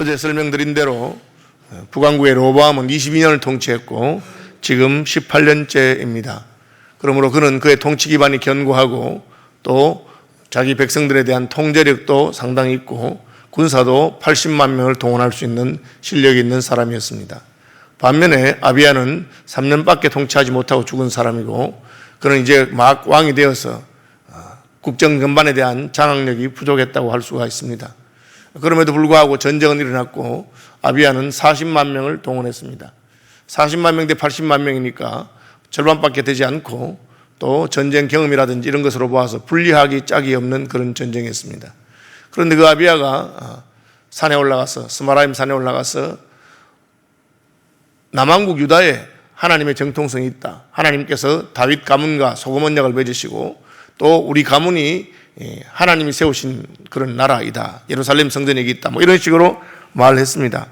어제 설명드린 대로 북왕국의 로보암은 22년을 통치했고 지금 18년째입니다. 그러므로 그는 그의 통치 기반이 견고하고 또 자기 백성들에 대한 통제력도 상당히 있고 군사도 80만 명을 동원할 수 있는 실력이 있는 사람이었습니다. 반면에 아비야는 3년밖에 통치하지 못하고 죽은 사람이고 그는 이제 막 왕이 되어서 국정 전반에 대한 장악력이 부족했다고 할 수가 있습니다. 그럼에도 불구하고 전쟁은 일어났고 아비야는 40만 명을 동원했습니다. 40만 명 대 80만 명이니까 절반밖에 되지 않고 또 전쟁 경험이라든지 이런 것으로 보아서 분리하기 짝이 없는 그런 전쟁이었습니다. 그런데 그 아비야가 산에 올라가서 스마라임 산에 올라가서 남왕국 유다에 하나님의 정통성이 있다. 하나님께서 다윗 가문과 소금 언약을 맺으시고 또 우리 가문이 하나님이 세우신 그런 나라이다. 예루살렘 성전이 있다. 뭐 이런 식으로 말을 했습니다.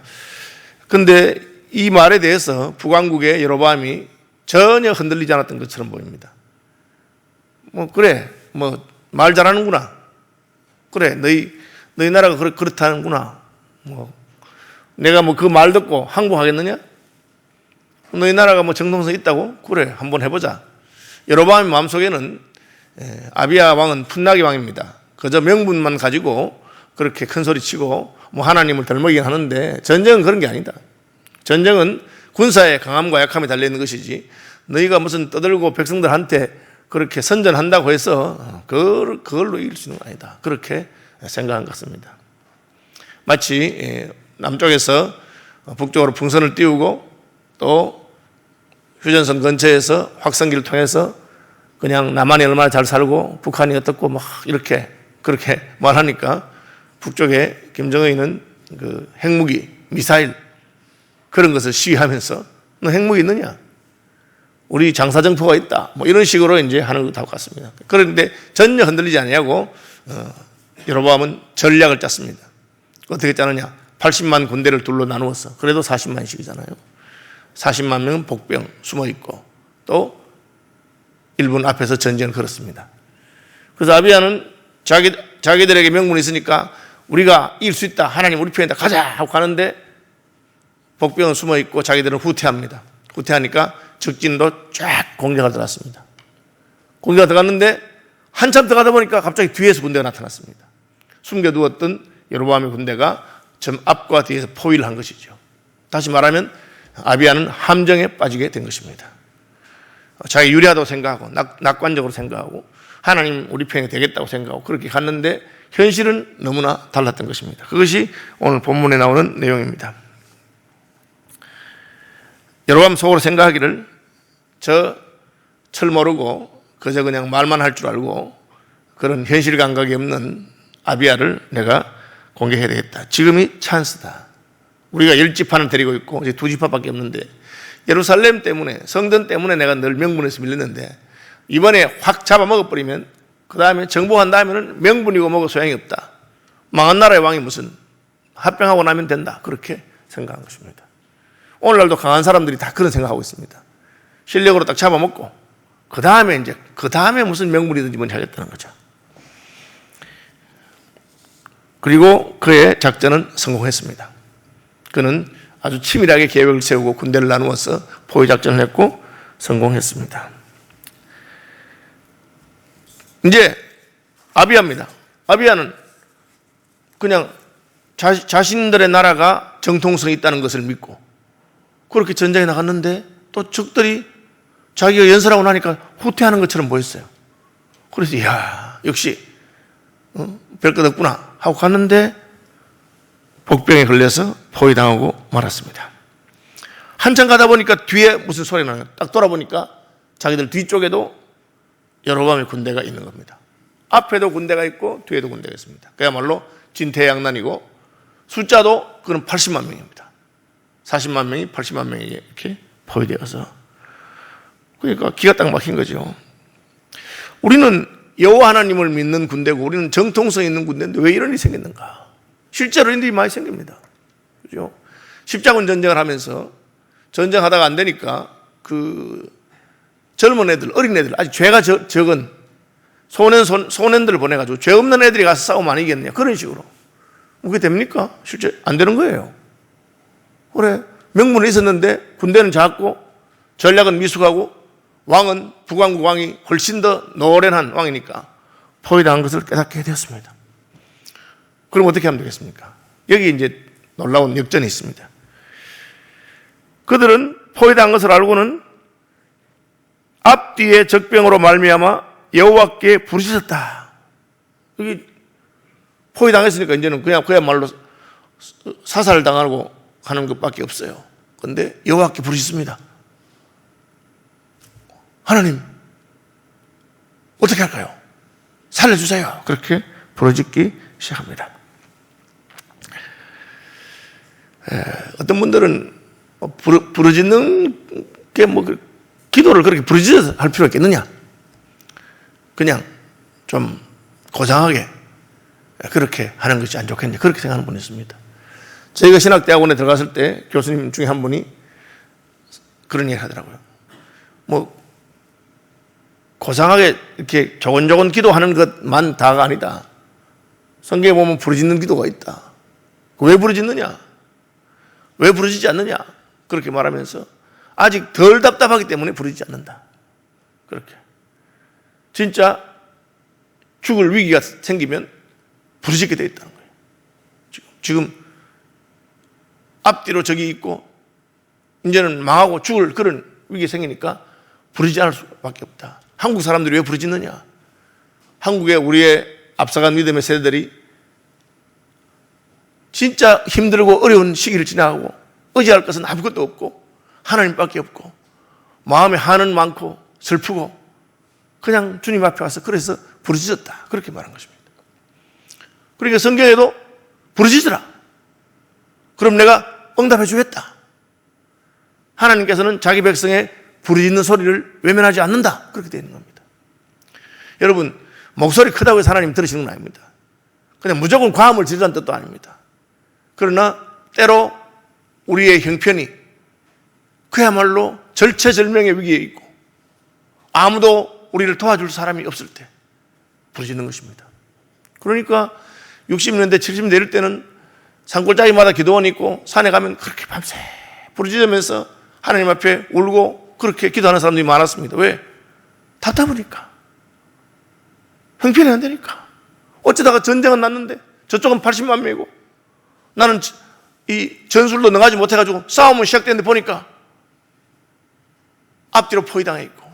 그런데 이 말에 대해서 북왕국의 여로보암이 전혀 흔들리지 않았던 것처럼 보입니다. 그래, 말 잘하는구나. 그래, 너희 나라가 그렇다는구나. 내가 그 말 듣고 항복하겠느냐? 너희 나라가 정통성 있다고? 그래, 한번 해보자. 여로보암의 마음속에는 아비야 왕은 풋나기 왕입니다. 그저 명분만 가지고 그렇게 큰 소리 치고 하나님을 덜먹이긴 하는데 전쟁은 그런 게 아니다. 전쟁은 군사의 강함과 약함이 달려있는 것이지 너희가 무슨 떠들고 백성들한테 그렇게 선전한다고 해서 그걸로 이길 수 있는 건 아니다. 그렇게 생각한 것 같습니다. 마치 남쪽에서 북쪽으로 풍선을 띄우고 또 휴전선 근처에서 확성기를 통해서 그냥 남한이 얼마나 잘 살고 북한이 어떻고 이렇게 그렇게 말하니까 북쪽에 김정은이는 그 핵무기, 미사일 그런 것을 시위하면서 너 핵무기 있느냐? 우리 장사정포가 있다. 이런 식으로 이제 하는 것 같습니다. 그런데 전혀 흔들리지 않냐고 여로보암은 전략을 짰습니다. 어떻게 짜느냐? 80만 군대를 둘로 나누어서 그래도 40만씩이잖아요. 40만 명은 복병 숨어 있고 또 일본 앞에서 전쟁을 걸었습니다. 그래서 아비야는 자기들에게 명분이 있으니까 우리가 이길 수 있다. 하나님 우리 편이다. 가자 하고 가는데 복병은 숨어 있고 자기들은 후퇴합니다. 후퇴하니까 적진도 쫙 공격을 들어갔습니다. 공격을 들어갔는데 한참 들어가다 보니까 갑자기 뒤에서 군대가 나타났습니다. 숨겨두었던 여로보암의 군대가 점 앞과 뒤에서 포위를 한 것이죠. 다시 말하면 아비야는 함정에 빠지게 된 것입니다. 자기 유리하다고 생각하고 낙관적으로 생각하고 하나님 우리 편이 되겠다고 생각하고 그렇게 갔는데 현실은 너무나 달랐던 것입니다. 그것이 오늘 본문에 나오는 내용입니다. 여로보암 속으로 생각하기를 저 철 모르고 그저 그냥 말만 할 줄 알고 그런 현실 감각이 없는 아비야를 내가 공격해야 되겠다. 지금이 찬스다. 우리가 10지파는 데리고 있고 이제 2지파밖에 없는데 예루살렘 때문에 성전 때문에 내가 늘 명분에서 밀렸는데 이번에 확 잡아먹어버리면 그 다음에 정복한 다음에는 명분이고 뭐고 소용이 없다. 망한 나라의 왕이 무슨 합병하고 나면 된다. 그렇게 생각한 것입니다. 오늘날도 강한 사람들이 다 그런 생각하고 있습니다. 실력으로 딱 잡아먹고 그 다음에 무슨 명분이든지 뭔지 하겠다는 거죠. 그리고 그의 작전은 성공했습니다. 그는 아주 치밀하게 계획을 세우고 군대를 나누어서 포위 작전을 했고 성공했습니다. 이제 아비야입니다. 아비야는 그냥 자신들의 나라가 정통성이 있다는 것을 믿고 그렇게 전쟁에 나갔는데 또 적들이 자기가 연설하고 나니까 후퇴하는 것처럼 보였어요. 그래서 역시 별것 없구나 하고 갔는데 복병에 걸려서 포위당하고 말았습니다. 한참 가다 보니까 뒤에 무슨 소리가 나요. 딱 돌아보니까 자기들 뒤쪽에도 여로보암의 군대가 있는 겁니다. 앞에도 군대가 있고 뒤에도 군대가 있습니다. 그야말로 진퇴양난이고 숫자도 그는 80만 명입니다. 40만 명이 80만 명이 이렇게 포위되어서 그러니까 기가 딱 막힌 거죠. 우리는 여호와 하나님을 믿는 군대고 우리는 정통성 있는 군대인데 왜 이런 일이 생겼는가? 실제로 이런 일이 많이 생깁니다. 그죠? 십자군 전쟁을 하면서 전쟁하다가 안 되니까 그 젊은 애들, 어린 애들, 아직 죄가 적은 소년들을 보내가지고 죄 없는 애들이 가서 싸우면 안 이기겠느냐. 그런 식으로. 그게 됩니까? 실제 안 되는 거예요. 그래, 명분은 있었는데 군대는 작고 전략은 미숙하고 왕은 북왕국 왕이 훨씬 더 노련한 왕이니까 포위당한 것을 깨닫게 되었습니다. 그럼 어떻게 하면 되겠습니까? 여기 이제 놀라운 역전이 있습니다. 그들은 포위당한 것을 알고는 앞뒤의 적병으로 말미암아 여호와께 부르짖었다. 여기 포위당했으니까 이제는 그냥 그야말로 사살당하고 하는 것밖에 없어요. 그런데 여호와께 부르짖습니다. 하나님, 어떻게 할까요? 살려주세요. 그렇게 부르짖기 시작합니다. 어떤 분들은 부르짖는 게 기도를 그렇게 부르짖어서 할 필요가 있겠느냐? 그냥 좀 고상하게 그렇게 하는 것이 안 좋겠냐? 그렇게 생각하는 분이 있습니다. 저희가 신학대학원에 들어갔을 때 교수님 중에 한 분이 그런 얘기 하더라고요. 고상하게 이렇게 조곤조곤 기도하는 것만 다가 아니다. 성경에 보면 부르짖는 기도가 있다. 왜 부르짖느냐? 왜 부르짖지 않느냐? 그렇게 말하면서 아직 덜 답답하기 때문에 부르짖지 않는다. 그렇게. 진짜 죽을 위기가 생기면 부르짖게 되어 있다는 거예요. 지금 앞뒤로 적이 있고 이제는 망하고 죽을 그런 위기가 생기니까 부르짖지 않을 수밖에 없다. 한국 사람들이 왜 부르짖느냐? 한국에 우리의 앞서간 믿음의 세대들이 진짜 힘들고 어려운 시기를 지나가고 의지할 것은 아무것도 없고 하나님밖에 없고 마음에 한은 많고 슬프고 그냥 주님 앞에 와서 그래서 부르짖었다. 그렇게 말한 것입니다. 그러니까 성경에도 부르짖으라. 그럼 내가 응답해 주겠다. 하나님께서는 자기 백성의 부르짖는 소리를 외면하지 않는다. 그렇게 되어 있는 겁니다. 여러분, 목소리 크다고 해서 하나님 들으시는 건 아닙니다. 그냥 무조건 과음을 지르라는 뜻도 아닙니다. 그러나 때로 우리의 형편이 그야말로 절체절명의 위기에 있고 아무도 우리를 도와줄 사람이 없을 때 부르짖는 것입니다. 그러니까 60년대, 70년대 이럴 때는 산골짜기마다 기도원이 있고 산에 가면 그렇게 밤새 부르짖으면서 하나님 앞에 울고 그렇게 기도하는 사람들이 많았습니다. 왜? 답답하니까. 형편이 안 되니까. 어쩌다가 전쟁은 났는데 저쪽은 80만 명이고 나는 이 전술도 능하지 못해가지고 싸움은 시작됐는데 보니까 앞뒤로 포위당해 있고.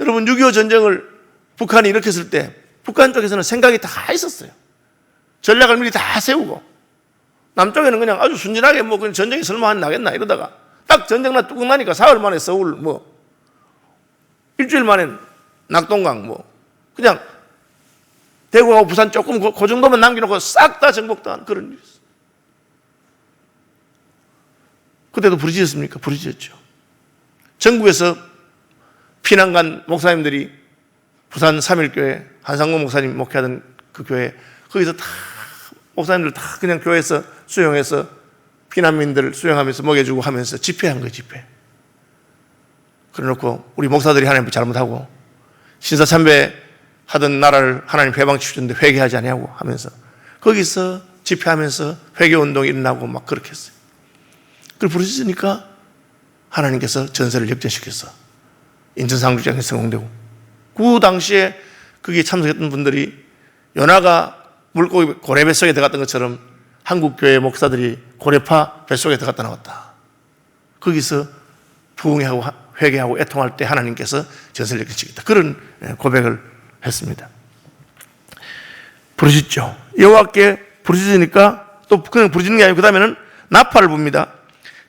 여러분, 6.25 전쟁을 북한이 일으켰을 때 북한 쪽에서는 생각이 다 있었어요. 전략을 미리 다 세우고 남쪽에는 그냥 아주 순진하게 그냥 전쟁이 설마 나겠나 이러다가 딱 전쟁 뚜껑 나니까 사흘 만에 서울 일주일 만에 낙동강 그냥 대구하고 부산 조금 그 정도만 남겨놓고 싹 다 정복당한 그런 일이 있어요. 그때도 부르짖었습니까? 부르짖었죠. 전국에서 피난 간 목사님들이 부산 3.1교회 한상무 목사님 목회하던 그 교회 거기서 다 목사님들 다 그냥 교회에서 수용해서 피난민들 수용하면서 먹여주고 하면서 집회한 거예요. 집회. 그래놓고 우리 목사들이 하나님 잘못하고 신사참배 하던 나라를 하나님 해방시켰는데 회개하지 않냐고 하면서 거기서 집회하면서 회개운동이 일어나고 막 그렇게 했어요. 그걸 부르짖으니까 하나님께서 전세를 역전시켜서 인천상륙장이 성공되고 그 당시에 거기에 참석했던 분들이 연하가 물고기 고래 뱃속에 들어갔던 것처럼 한국교회 목사들이 고래파 뱃속에 들어갔다 나왔다. 거기서 부흥하고 회개하고 애통할 때 하나님께서 전세를 역전시켰다. 그런 고백을 했습니다. 부르짖죠. 여호와께 부르짖으니까 또 그냥 부르짖는 게 아니고 그 다음에는 나팔을 붑니다.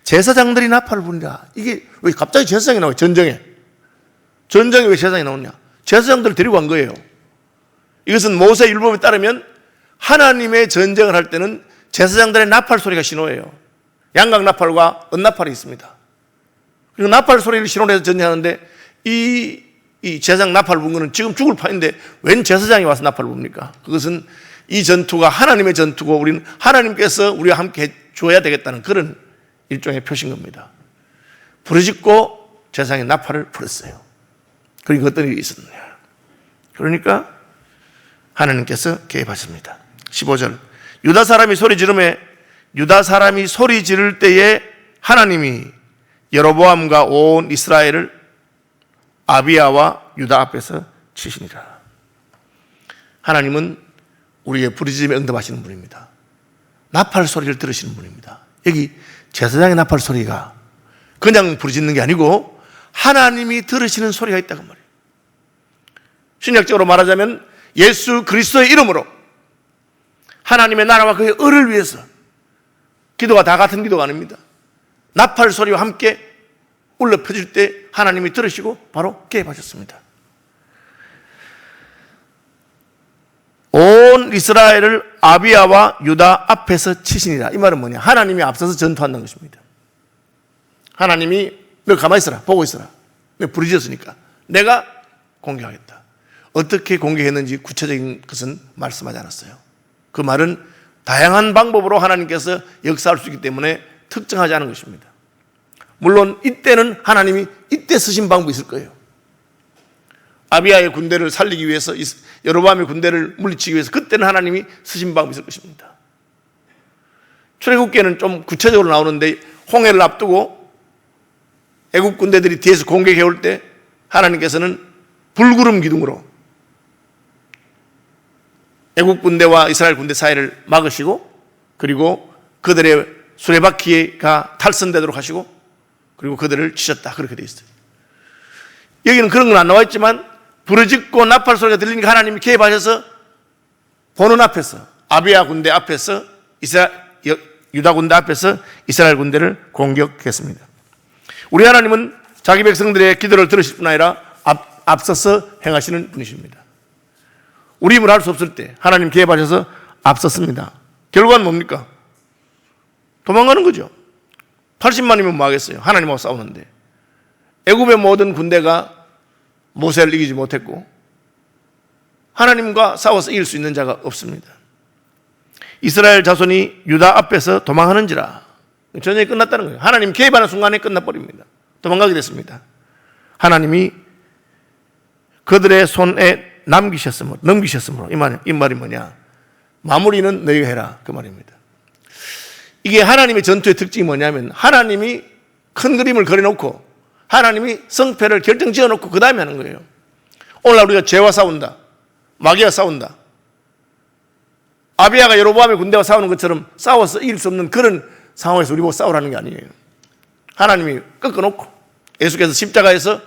제사장들이 나팔을 부니라. 이게 왜 갑자기 제사장이 나와요? 전쟁에 왜 제사장이 나오냐? 제사장들을 데리고 간 거예요. 이것은 모세 율법에 따르면 하나님의 전쟁을 할 때는 제사장들의 나팔 소리가 신호예요. 양각 나팔과 은나팔이 있습니다. 그리고 나팔 소리를 신호로 해서 전쟁하는데 이 제사장 나팔을 분 거는 지금 죽을 판인데 웬 제사장이 와서 나팔을 붑니까? 그것은 이 전투가 하나님의 전투고 우리는 하나님께서 우리와 함께 줘야 되겠다는 그런 일종의 표시인 겁니다. 부르짖고 제사장이 나팔을 불었어요. 그리고 어떤 일이 있었느냐? 그러니까 하나님께서 개입하십니다. 15절 유다 사람이 소리 지를 때에 하나님이 여로보암과 온 이스라엘을 아비야와 유다 앞에서 치시니라. 하나님은 우리의 부르짖음에 응답하시는 분입니다. 나팔 소리를 들으시는 분입니다. 여기 제사장의 나팔 소리가 그냥 부르짖는 게 아니고 하나님이 들으시는 소리가 있다고 말이에요. 신약적으로 말하자면 예수 그리스도의 이름으로 하나님의 나라와 그의 의를 위해서 기도가 다 같은 기도가 아닙니다. 나팔 소리와 함께 울려 퍼질 때 하나님이 들으시고 바로 개입하셨습니다. 온 이스라엘을 아비야와 유다 앞에서 치시니라. 이 말은 뭐냐? 하나님이 앞서서 전투한다는 것입니다. 하나님이 너 가만히 있어라, 보고 있어라. 너 부르짖었으니까 내가 공격하겠다. 어떻게 공격했는지 구체적인 것은 말씀하지 않았어요. 그 말은 다양한 방법으로 하나님께서 역사할 수 있기 때문에 특정하지 않은 것입니다. 물론 이때는 하나님이 이때 쓰신 방법이 있을 거예요. 아비야의 군대를 살리기 위해서, 여로보암의 군대를 물리치기 위해서 그때는 하나님이 쓰신 방법이 있을 것입니다. 출애굽기에는 좀 구체적으로 나오는데 홍해를 앞두고 애굽 군대들이 뒤에서 공격해 올 때 하나님께서는 불구름 기둥으로 애국 군대와 이스라엘 군대 사이를 막으시고, 그리고 그들의 수레바퀴가 탈선되도록 하시고, 그리고 그들을 치셨다. 그렇게 되어 있어요. 여기는 그런 건 안 나와 있지만 부르짖고 나팔 소리가 들리니까 하나님이 개입하셔서 보는 앞에서, 아비야 군대 앞에서, 유다 군대 앞에서 이스라엘 군대를 공격했습니다. 우리 하나님은 자기 백성들의 기도를 들으실 뿐 아니라 앞서서 행하시는 분이십니다. 우리 힘을 할 수 없을 때 하나님 개입하셔서 앞섰습니다. 결과는 뭡니까? 도망가는 거죠. 80만이면 뭐 하겠어요? 하나님하고 싸우는데. 애굽의 모든 군대가 모세를 이기지 못했고 하나님과 싸워서 이길 수 있는 자가 없습니다. 이스라엘 자손이 유다 앞에서 도망하는지라. 전쟁이 끝났다는 거예요. 하나님 개입하는 순간에 끝나버립니다. 도망가게 됐습니다. 하나님이 그들의 손에 넘기셨으므로 이 말이 뭐냐? 마무리는 너희가 해라, 그 말입니다. 이게 하나님의 전투의 특징이 뭐냐면 하나님이 큰 그림을 그려놓고 하나님이 성패를 결정지어놓고 그 다음에 하는 거예요. 오늘날 우리가 죄와 싸운다, 마귀와 싸운다, 아비야가 여로보암의 군대와 싸우는 것처럼 싸워서 이길 수 없는 그런 상황에서 우리 보고 싸우라는 게 아니에요. 하나님이 꺾어놓고 예수께서 십자가에서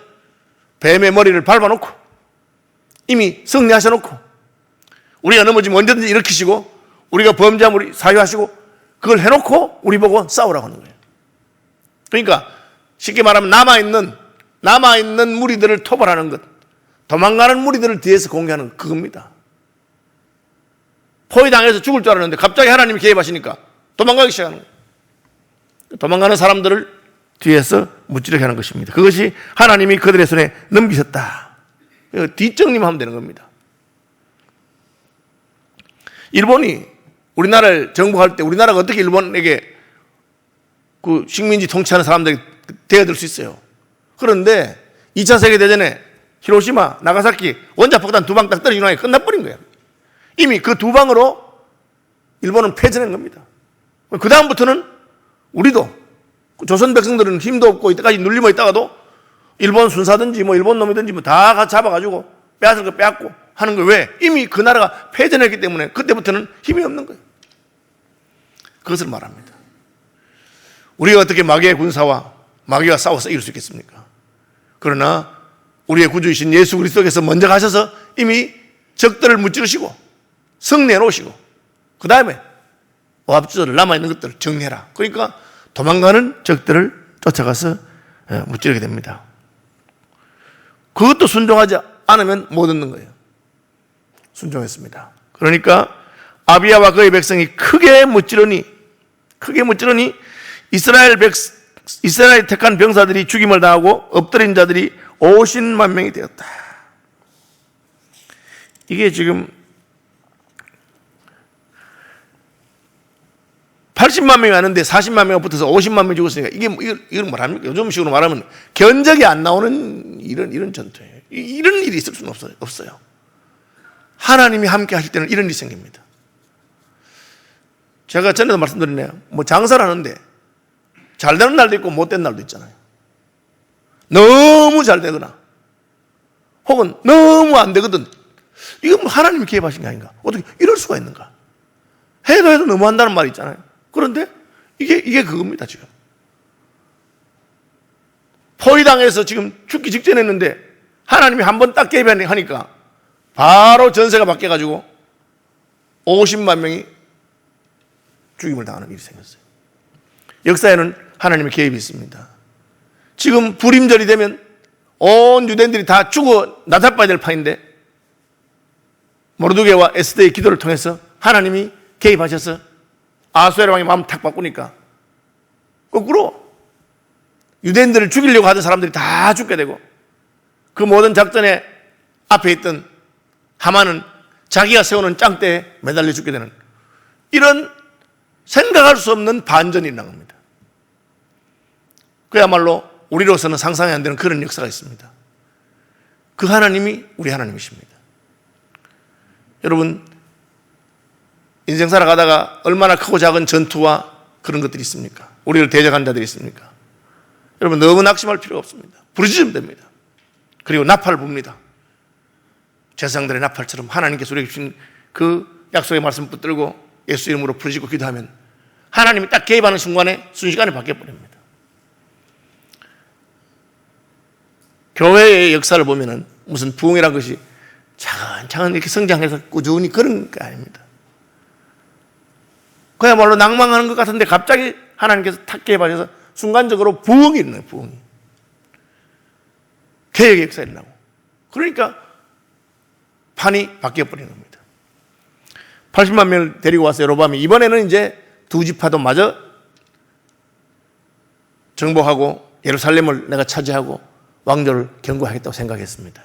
뱀의 머리를 밟아놓고 이미 승리하셔놓고 우리가 넘어지면 언제든지 일으키시고 우리가 범죄하면 우리 사유하시고 그걸 해놓고 우리 보고 싸우라고 하는 거예요. 그러니까 쉽게 말하면 남아있는 무리들을 토벌하는 것, 도망가는 무리들을 뒤에서 공격하는 그겁니다. 포위당해서 죽을 줄 알았는데 갑자기 하나님이 개입하시니까 도망가기 시작하는 거예요. 도망가는 사람들을 뒤에서 무찌르게 하는 것입니다. 그것이 하나님이 그들의 손에 넘기셨다. 뒷정리만 하면 되는 겁니다. 일본이 우리나라를 정복할 때 우리나라가 어떻게 일본에게 그 식민지 통치하는 사람들에게 대어들 수 있어요. 그런데 2차 세계대전에 히로시마, 나가사키 원자폭탄 2방 딱 떨어지는 게 끝나버린 거예요. 이미 그 2방으로 일본은 패전한 겁니다. 그 다음부터는 우리도 조선 백성들은 힘도 없고 이때까지 눌림어 있다가도 일본 순사든지 일본 놈이든지 다 잡아가지고 빼앗을 거 빼앗고 하는 거예요. 왜? 이미 그 나라가 패전했기 때문에 그때부터는 힘이 없는 거예요. 그것을 말합니다. 우리가 어떻게 마귀와 싸워서 이길 수 있겠습니까? 그러나 우리의 구주이신 예수 그리스도께서 먼저 가셔서 이미 적들을 무찌르시고 승리해 놓으시고 그 다음에 오합지졸 남아있는 것들을 정리해라. 그러니까 도망가는 적들을 쫓아가서 무찌르게 됩니다. 그것도 순종하지 않으면 못 얻는 거예요. 순종했습니다. 그러니까 아비야와 그의 백성이 크게 무찌르니 이스라엘 택한 병사들이 죽임을 당하고 엎드린 자들이 50만 명이 되었다. 이게 지금 80만 명이 왔는데 40만 명 붙어서 50만 명이 죽었으니까 이건 뭐랍니까? 요즘식으로 말하면 견적이 안 나오는 이런 전투예요. 이런 일이 있을 수는 없어요. 하나님이 함께 하실 때는 이런 일이 생깁니다. 제가 전에도 말씀드렸네요. 뭐 장사를 하는데 잘 되는 날도 있고 못 되는 날도 있잖아요. 너무 잘 되거나 혹은 너무 안 되거든. 이건 뭐 하나님이 개입하신 게 아닌가? 어떻게 이럴 수가 있는가? 해도 너무 한다는 말이 있잖아요. 그런데 이게 그겁니다, 지금. 포위당해서 지금 죽기 직전에 했는데 하나님이 한 번 딱 개입하니까 바로 전세가 바뀌어가지고 50만 명이 죽임을 당하는 일이 생겼어요. 역사에는 하나님의 개입이 있습니다. 지금 불임절이 되면 온 유대인들이 다 죽어 나타봐야 될 판인데 모르드게와 에스더의 기도를 통해서 하나님이 개입하셔서 아수에르 왕이 마음 탁 바꾸니까 거꾸로 유대인들을 죽이려고 하던 사람들이 다 죽게 되고 그 모든 작전에 앞에 있던 하만은 자기가 세우는 짱대에 매달려 죽게 되는 이런 생각할 수 없는 반전이 일어난 겁니다. 그야말로 우리로서는 상상이 안 되는 그런 역사가 있습니다. 그 하나님이 우리 하나님이십니다. 여러분, 인생 살아가다가 얼마나 크고 작은 전투와 그런 것들이 있습니까? 우리를 대적하는 자들이 있습니까? 여러분, 너무 낙심할 필요가 없습니다. 부르짖으면 됩니다. 그리고 나팔을 붑니다. 제사장들의 나팔처럼 하나님께서 우리에게 주신 그 약속의 말씀 붙들고 예수 이름으로 부르짖고 기도하면 하나님이 딱 개입하는 순간에 순식간에 바뀌어버립니다. 교회의 역사를 보면은 무슨 부흥이라는 것이 차근차근 이렇게 성장해서 꾸준히 그런 게 아닙니다. 그야말로 낭망하는 것 같은데 갑자기 하나님께서 탁 개입하셔서 순간적으로 부흥이 일어나요, 부흥이. 개혁의 역사가 일어나고. 그러니까 판이 바뀌어버리는 겁니다. 80만 명을 데리고 와서 여로보암이 이번에는 이제 두 지파도 마저 정복하고 예루살렘을 내가 차지하고 왕조를 견고하겠다고 생각했습니다.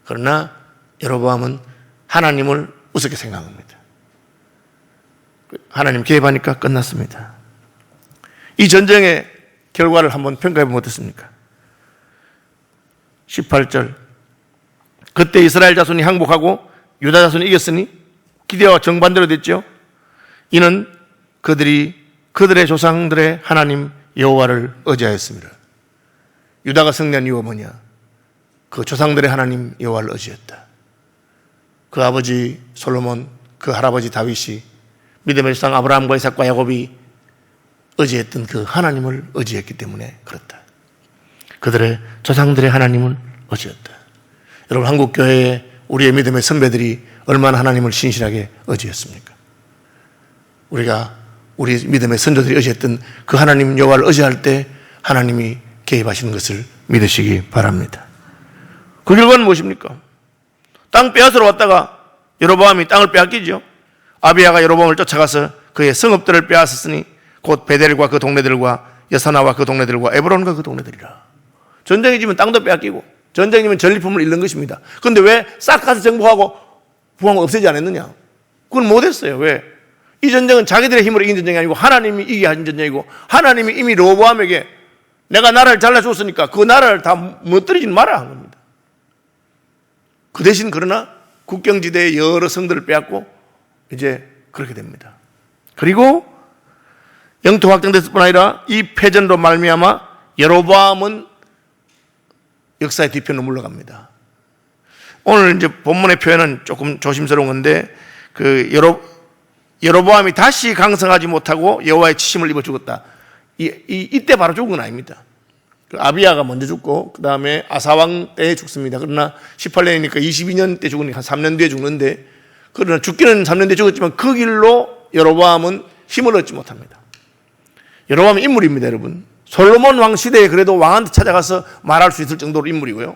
그러나 여로보암은 하나님을 우습게 생각합니다. 하나님 개입하니까 끝났습니다. 이 전쟁의 결과를 한번 평가해보면 어떻습니까? 18절 그때 이스라엘 자손이 항복하고 유다 자손이 이겼으니 기대와 정반대로 됐죠. 이는 그들이 그들의 조상들의 하나님 여호와를 의지하였습니다. 유다가 승리한 이유가 뭐냐? 그 조상들의 하나님 여호와를 의지했다. 그 아버지 솔로몬, 그 할아버지 다윗이 믿음의 조상 아브라함과 이삭과 야곱이 의지했던 그 하나님을 의지했기 때문에 그렇다. 그들의 조상들의 하나님을 의지했다. 여러분, 한국교회에 우리의 믿음의 선배들이 얼마나 하나님을 신실하게 의지했습니까? 우리가 우리 믿음의 선조들이 의지했던 그 하나님 여호와를 의지할 때 하나님이 개입하시는 것을 믿으시기 바랍니다. 그 결과는 무엇입니까? 땅 빼앗으러 왔다가 여로보암이 땅을 빼앗기죠. 아비야가 여로보암을 쫓아가서 그의 성읍들을 빼앗았으니 곧 베델과 그 동네들과 여사나와 그 동네들과 에브론과 그 동네들이라. 전쟁이지면 땅도 빼앗기고 전쟁이면 전리품을 잃는 것입니다. 그런데 왜 싹 가서 정복하고 부흥을 없애지 않았느냐? 그건 못했어요. 왜? 이 전쟁은 자기들의 힘으로 이긴 전쟁이 아니고 하나님이 이기게 하신 전쟁이고 하나님이 이미 로보암에게 내가 나라를 잘라줬으니까 그 나라를 다 무너뜨리지 마라 한 겁니다. 그 대신 그러나 국경지대의 여러 성들을 빼앗고 이제 그렇게 됩니다. 그리고 영토 확장됐을 뿐 아니라 이 패전으로 말미암아 여로보암은 역사의 뒤편으로 물러갑니다. 오늘 이제 본문의 표현은 조금 조심스러운 건데 그 여로보암이 다시 강성하지 못하고 여호와의 치심을 입어 죽었다. 이때 바로 죽은 건 아닙니다. 그 아비야가 먼저 죽고 그 다음에 아사왕 때 죽습니다. 그러나 18년이니까 22년 때 죽으니까 한 3년 뒤에 죽는데 그러나 죽기는 3년 뒤에 죽었지만 그 길로 여로보암은 힘을 얻지 못합니다. 여로보암은 인물입니다, 여러분. 솔로몬 왕 시대에 그래도 왕한테 찾아가서 말할 수 있을 정도로 인물이고요.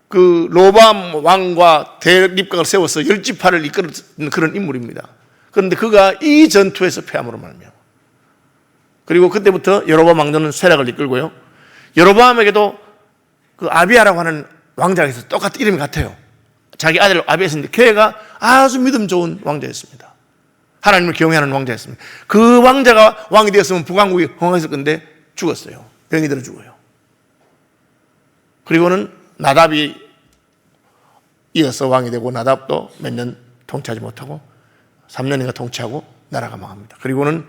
그 로보암 왕과 대립각을 세워서 10지파를 이끄는 그런 인물입니다. 그런데 그가 이 전투에서 패함으로 말미암아. 그리고 그때부터 여로보암 왕조는 쇠락을 이끌고요. 여로보암에게도 그 아비야라고 하는 왕자가 있어서 똑같은 이름이 같아요. 자기 아들 아비야였는데 걔가 아주 믿음 좋은 왕자였습니다. 하나님을 경외하는 왕자였습니다. 그 왕자가 왕이 되었으면 북왕국이 흥황했을 건데 죽었어요. 병이 들어 죽어요. 그리고는 나답이 이어서 왕이 되고 나답도 몇 년 통치하지 못하고 3년인가 통치하고 나라가 망합니다. 그리고는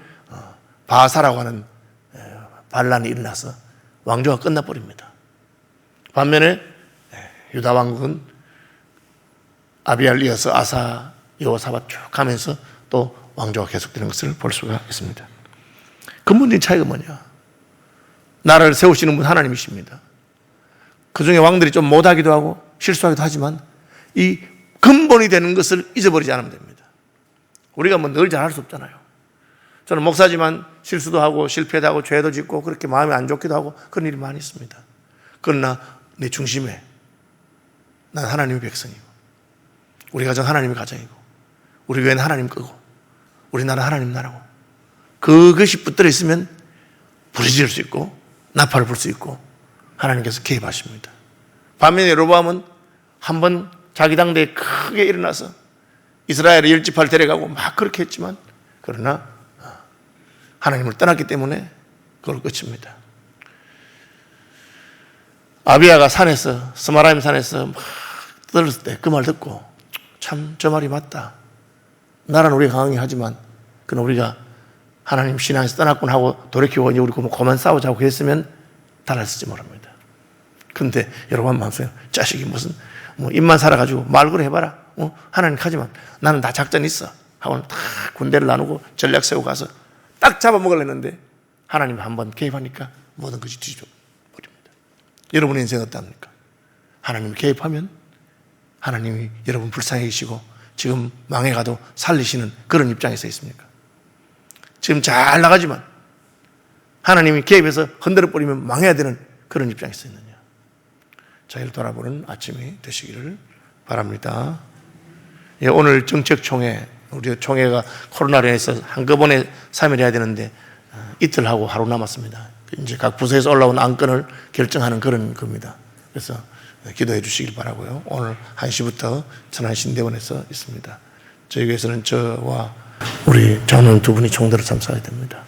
바사라고 하는 반란이 일어나서 왕조가 끝나버립니다. 반면에 유다 왕국은 아비야를 이어서 아사, 여호사밧 쭉 가면서 또 왕조가 계속되는 것을 볼 수가 있습니다. 근본적인 차이가 뭐냐? 나라를 세우시는 분 하나님이십니다. 그 중에 왕들이 좀 못하기도 하고 실수하기도 하지만 이 근본이 되는 것을 잊어버리지 않으면 됩니다. 우리가 뭐 늘 잘할 수 없잖아요. 저는 목사지만 실수도 하고 실패도 하고 죄도 짓고 그렇게 마음이 안 좋기도 하고 그런 일이 많이 있습니다. 그러나 내 중심에 난 하나님의 백성이고 우리 가정 하나님의 가정이고 우리 교회는 하나님 거고 우리나라 하나님 나라고 그것이 붙들어 있으면 부르짖을 수 있고 나팔을 불 수 있고 하나님께서 개입하십니다. 반면에 여로보암은 한번 자기 당대에 크게 일어나서 이스라엘의 10지파를 데려가고 막 그렇게 했지만 그러나 하나님을 떠났기 때문에 그걸 끝입니다. 아비야가 산에서 스마라임 산에서 막 떨었을 때 그 말 듣고 참 저 말이 맞다. 나라는 우리가 강하게 하지만 그건 우리가 하나님 신앙에서 떠났군 하고 돌이키고 이제 우리 그만 싸우자고 했으면 달랐을지 모릅니다. 그런데 여러분 마음속에 자식이 무슨 뭐 입만 살아가지고 말 그래 해봐라. 하나님 하지만 나는 다 작전 있어. 하고는 다 군대를 나누고 전략 세우고 가서 딱 잡아먹으려 했는데 하나님 한번 개입하니까 모든 것이 뒤집어 버립니다. 여러분의 인생 어떻습니까? 하나님이 개입하면 하나님이 여러분 불쌍히 계시고 지금 망해가도 살리시는 그런 입장에 서 있습니까? 지금 잘 나가지만 하나님이 개입해서 흔들어 버리면 망해야 되는 그런 입장에 서 있느냐? 저희를 돌아보는 아침이 되시기를 바랍니다. 예, 오늘 정책총회, 우리 총회가 코로나로 인해서 한꺼번에 3일 해야 되는데 이틀 하고 하루 남았습니다. 이제 각 부서에서 올라온 안건을 결정하는 그런 겁니다. 그래서 기도해 주시길 바라고요. 오늘 1시부터 천안신대원에서 있습니다. 저희 교회에서는 저와 우리 장로님 두 분이 총대로 참석해야 됩니다.